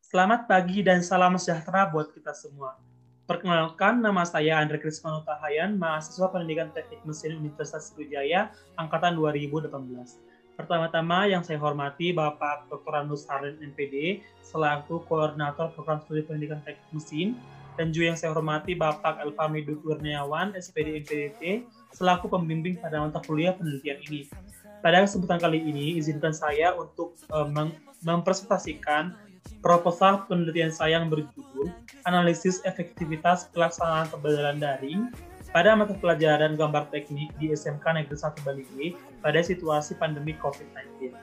Selamat pagi dan salam sejahtera buat kita semua. Perkenalkan, nama saya Andre Krismano Tahayan, mahasiswa Pendidikan Teknik Mesin Universitas Sriwijaya, Angkatan 2018. Pertama-tama yang saya hormati Bapak Dr. Anus Arlen MPD, selaku Koordinator Program Studi Pendidikan Teknik Mesin, dan juga yang saya hormati Bapak Elfami Kurniawan, SPD MPDT, selaku pembimbing pada mata kuliah penelitian ini. Pada kesempatan kali ini, izinkan saya untuk mempresentasikan proposal penelitian saya yang berjudul Analisis Efektivitas Pelaksanaan Pembelajaran Daring pada mata pelajaran gambar teknik di SMK Negeri 1 Bali G pada situasi pandemi COVID-19.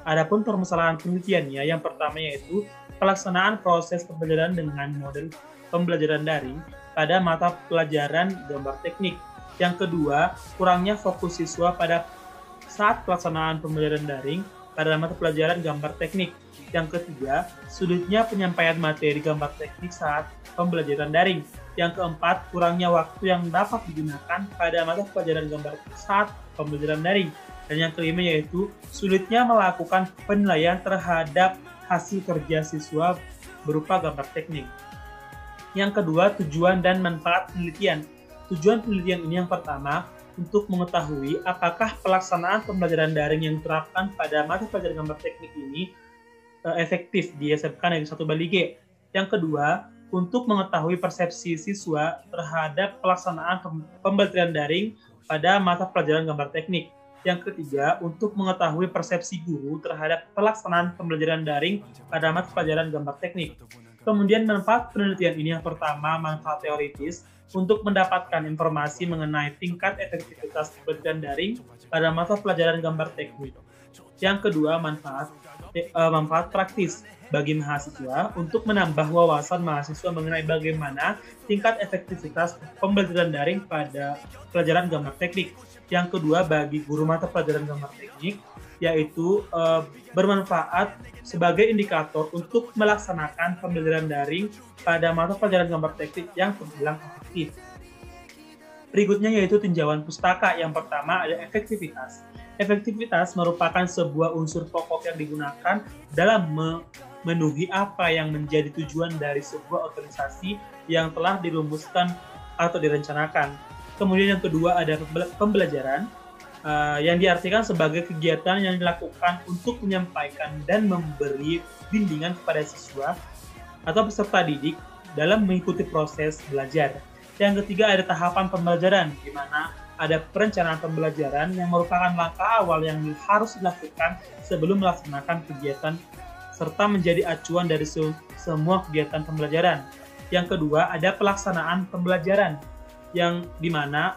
Adapun permasalahan penelitiannya, yang pertama yaitu pelaksanaan proses pembelajaran dengan model pembelajaran daring pada mata pelajaran gambar teknik. Yang kedua, kurangnya fokus siswa pada saat pelaksanaan pembelajaran daring pada mata pelajaran gambar teknik. Yang ketiga, sulitnya penyampaian materi gambar teknik saat pembelajaran daring. Yang keempat, kurangnya waktu yang dapat digunakan pada mata pelajaran gambar saat pembelajaran daring. Dan yang kelima yaitu sulitnya melakukan penilaian terhadap hasil kerja siswa berupa gambar teknik. Yang kedua, tujuan dan manfaat penelitian. Tujuan penelitian ini yang pertama, untuk mengetahui apakah pelaksanaan pembelajaran daring yang diterapkan pada mata pelajaran gambar teknik ini efektif di SMK Negeri 1 Bali G. Yang kedua, untuk mengetahui persepsi siswa terhadap pelaksanaan pembelajaran daring pada mata pelajaran gambar teknik. Yang ketiga, untuk mengetahui persepsi guru terhadap pelaksanaan pembelajaran daring pada mata pelajaran gambar teknik. Kemudian manfaat penelitian ini yang pertama, manfaat teoritis untuk mendapatkan informasi mengenai tingkat efektivitas pembelajaran daring pada mata pelajaran gambar teknik. Yang kedua, manfaat praktis bagi mahasiswa untuk menambah wawasan mahasiswa mengenai bagaimana tingkat efektivitas pembelajaran daring pada pelajaran gambar teknik. Yang kedua, bagi guru mata pelajaran gambar teknik, yaitu bermanfaat sebagai indikator untuk melaksanakan pembelajaran daring pada mata pelajaran gambar teknik yang terbilang efektif. Berikutnya yaitu tinjauan pustaka. Yang pertama ada efektivitas. Efektivitas merupakan sebuah unsur pokok yang digunakan dalam memenuhi apa yang menjadi tujuan dari sebuah organisasi yang telah dirumuskan atau direncanakan. Kemudian yang kedua ada pembelajaran, yang diartikan sebagai kegiatan yang dilakukan untuk menyampaikan dan memberi bimbingan kepada siswa atau peserta didik dalam mengikuti proses belajar. Yang ketiga ada tahapan pembelajaran, di mana ada perencanaan pembelajaran yang merupakan langkah awal yang harus dilakukan sebelum melaksanakan kegiatan serta menjadi acuan dari semua kegiatan pembelajaran. Yang kedua ada pelaksanaan pembelajaran, yang di mana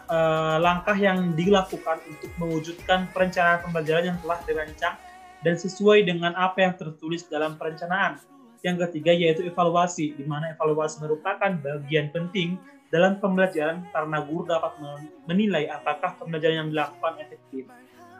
langkah yang dilakukan untuk mewujudkan perencanaan pembelajaran yang telah dirancang dan sesuai dengan apa yang tertulis dalam perencanaan. Yang ketiga yaitu evaluasi, di mana evaluasi merupakan bagian penting dalam pembelajaran karena guru dapat menilai apakah pembelajaran yang dilakukan efektif.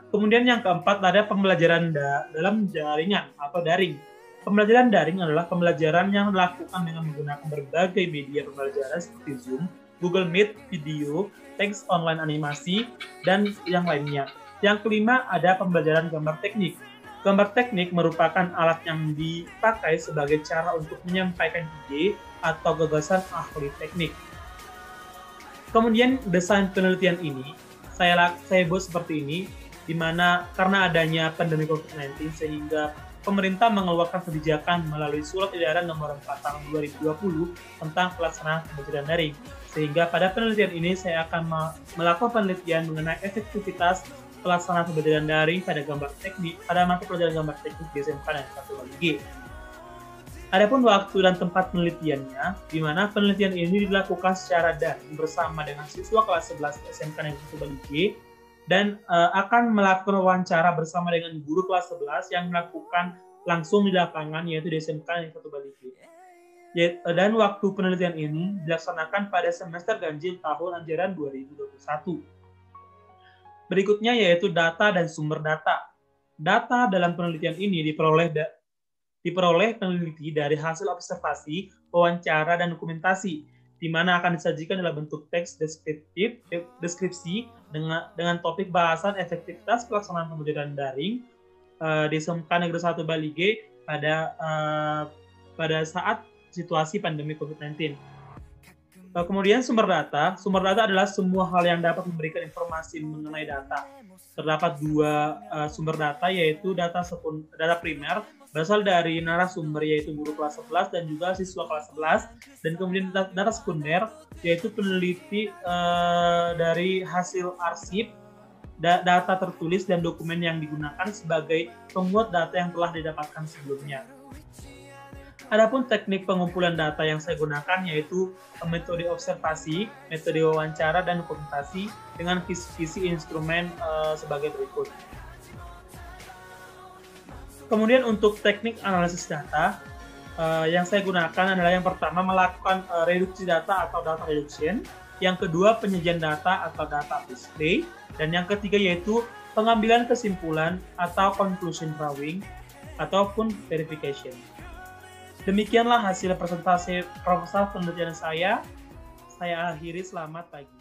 Kemudian yang keempat ada pembelajaran dalam jaringan atau daring. Pembelajaran daring adalah pembelajaran yang dilakukan dengan menggunakan berbagai media pembelajaran seperti Zoom, Google Meet, video, teks online animasi, dan yang lainnya. Yang kelima ada pembelajaran gambar teknik. Gambar teknik merupakan alat yang dipakai sebagai cara untuk menyampaikan ide atau gagasan ahli teknik. Kemudian desain penelitian ini saya buat seperti ini, di mana karena adanya pandemi COVID-19 sehingga pemerintah mengeluarkan kebijakan melalui Surat Edaran Nomor 4 Tahun 2020 tentang pelaksanaan pembelajaran daring. Sehingga pada penelitian ini saya akan melakukan penelitian mengenai efektivitas pelaksanaan pembelajaran daring pada gambar teknik pada mata pelajaran gambar teknik di SMK Negeri 1 Bali G. Adapun waktu dan tempat penelitiannya, di mana penelitian ini dilakukan secara daring bersama dengan siswa kelas 11 SMK Negeri 1 Bali G dan akan melakukan wawancara bersama dengan guru kelas 11 yang melakukan langsung di lapangan yaitu di SMK Negeri 1 Bali G. Dan waktu penelitian ini dilaksanakan pada semester ganjil tahun ajaran 2021. Berikutnya yaitu data dan sumber data. Data dalam penelitian ini diperoleh peneliti dari hasil observasi, wawancara, dan dokumentasi, di mana akan disajikan dalam bentuk teks deskripsi dengan topik bahasan efektivitas pelaksanaan pembelajaran daring di SMK Negeri 1 Bali G pada pada saat situasi pandemi COVID-19. Kemudian sumber data adalah semua hal yang dapat memberikan informasi mengenai data. Terdapat dua sumber data, yaitu data primer berasal dari narasumber, yaitu guru kelas 11 dan juga siswa kelas 11, dan kemudian data sekunder, yaitu peneliti dari hasil arsip, data tertulis dan dokumen yang digunakan sebagai penguat data yang telah didapatkan sebelumnya. Adapun teknik pengumpulan data yang saya gunakan yaitu metode observasi, metode wawancara, dan dokumentasi dengan visi instrumen sebagai berikut. Kemudian untuk teknik analisis data yang saya gunakan adalah yang pertama melakukan reduksi data atau data reduction, yang kedua penyajian data atau data display, dan yang ketiga yaitu pengambilan kesimpulan atau conclusion drawing ataupun verification. Demikianlah hasil presentasi proposal penelitian saya. Saya akhiri, selamat pagi.